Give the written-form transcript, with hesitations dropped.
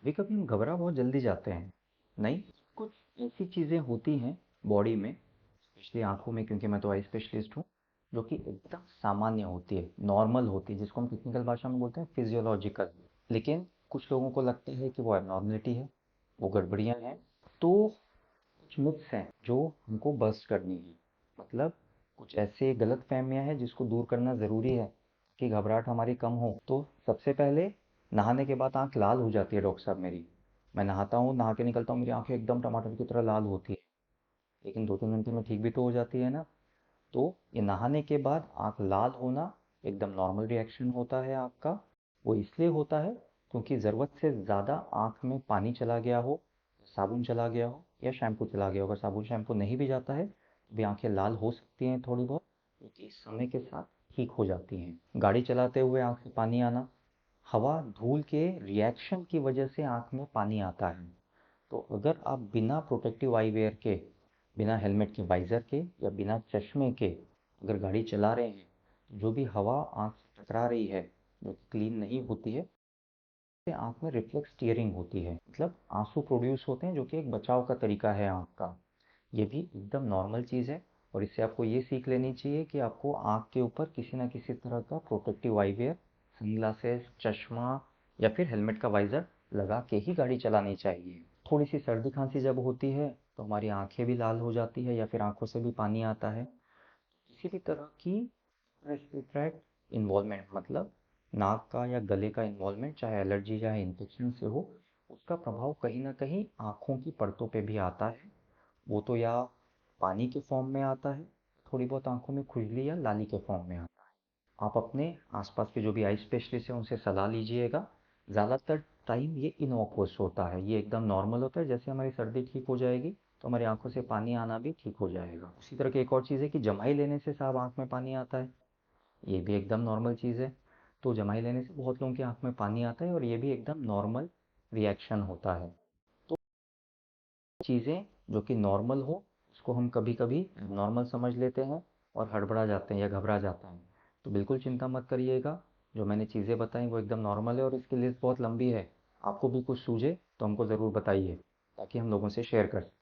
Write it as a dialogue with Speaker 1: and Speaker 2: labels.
Speaker 1: कभी कभी हम घबरा बहुत जल्दी जाते हैं। नहीं, कुछ ऐसी चीज़ें होती हैं बॉडी में, स्पेशली आंखों में, क्योंकि मैं तो आई स्पेशलिस्ट हूँ, जो कि एकदम सामान्य होती है, नॉर्मल होती है, जिसको हम टेक्निकल भाषा में बोलते हैं फिजियोलॉजिकल। लेकिन कुछ लोगों को लगता है कि वो एबनॉर्मलिटी है, वो गड़बड़ियाँ हैं। तो कुछ मिथ्स हैं जो हमको बस्ट करनी है। मतलब कुछ ऐसे गलत फहमियाँ हैं जिसको दूर करना ज़रूरी है कि घबराहट हमारी कम हो। तो सबसे पहले, नहाने के बाद आंख लाल हो जाती है डॉक्टर साहब मेरी। मैं नहाता हूँ, नहा के निकलता हूँ, मेरी आंखें एकदम टमाटर की तरह लाल होती है, लेकिन 2-3 घंटे में ठीक भी तो हो जाती है ना। तो ये नहाने के बाद आंख लाल होना एकदम नॉर्मल रिएक्शन होता है आँख का। वो इसलिए होता है क्योंकि ज़रूरत से ज़्यादा आँख में पानी चला गया हो, साबुन चला गया हो या शैम्पू चला गया हो। अगर साबुन शैम्पू नहीं भी जाता है तो भी आंखें लाल हो सकती हैं थोड़ी बहुत, क्योंकि समय के साथ ठीक हो जाती हैं। गाड़ी चलाते हुए आँख से पानी आना, हवा धूल के रिएक्शन की वजह से आँख में पानी आता है। तो अगर आप बिना प्रोटेक्टिव आई वेयर के, बिना हेलमेट के, वाइज़र के या बिना चश्मे के अगर गाड़ी चला रहे हैं, तो जो भी हवा आँख से टकरा रही है, जो क्लीन नहीं होती है, से आँख में रिफ्लेक्स टीयरिंग होती है। मतलब आंसू प्रोड्यूस होते हैं, जो कि एक बचाव का तरीका है आँख का। ये भी एकदम नॉर्मल चीज़ है। और इससे आपको ये सीख लेनी चाहिए कि आपको आँख के ऊपर किसी ना किसी तरह का प्रोटेक्टिव आई वेयर, सनग्लासेस, चश्मा या फिर हेलमेट का वाइज़र लगा के ही गाड़ी चलानी चाहिए। थोड़ी सी सर्दी खांसी जब होती है तो हमारी आंखें भी लाल हो जाती है या फिर आंखों से भी पानी आता है। किसी भी तरह की रेस्पिरेटरी ट्रैक्ट इन्वॉल्वमेंट, मतलब नाक का या गले का इन्वॉल्वमेंट, चाहे एलर्जी चाहे इन्फेक्शन से हो, उसका प्रभाव कहीं ना कहीं आँखों की परतों पे भी आता है। वो तो या पानी के फॉर्म में आता है, थोड़ी बहुत आंखों में खुजली या लाली के फॉर्म में आता है। आप अपने आसपास के जो भी आई स्पेशलिस्ट हैं उनसे सलाह लीजिएगा। ज़्यादातर टाइम ये इनॉक्वस होता है, ये एकदम नॉर्मल होता है। जैसे हमारी सर्दी ठीक हो जाएगी तो हमारी आंखों से पानी आना भी ठीक हो जाएगा। उसी तरह की एक और चीज़ है कि जमाई लेने से साहब आंख में पानी आता है, ये भी एकदम नॉर्मल चीज़ है। तो जमाई लेने से बहुत लोगों की आंख में पानी आता है और ये भी एकदम नॉर्मल रिएक्शन होता है। तो चीज़ें जो कि नॉर्मल हो, उसको हम कभी कभी नॉर्मल समझ लेते हैं और हड़बड़ा जाते हैं या घबरा जाते हैं। तो बिल्कुल चिंता मत करिएगा, जो मैंने चीज़ें बताई वो एकदम नॉर्मल है और इसकी लिस्ट बहुत लंबी है। आपको भी कुछ सूझे तो हमको ज़रूर बताइए, ताकि हम लोगों से शेयर कर सकें।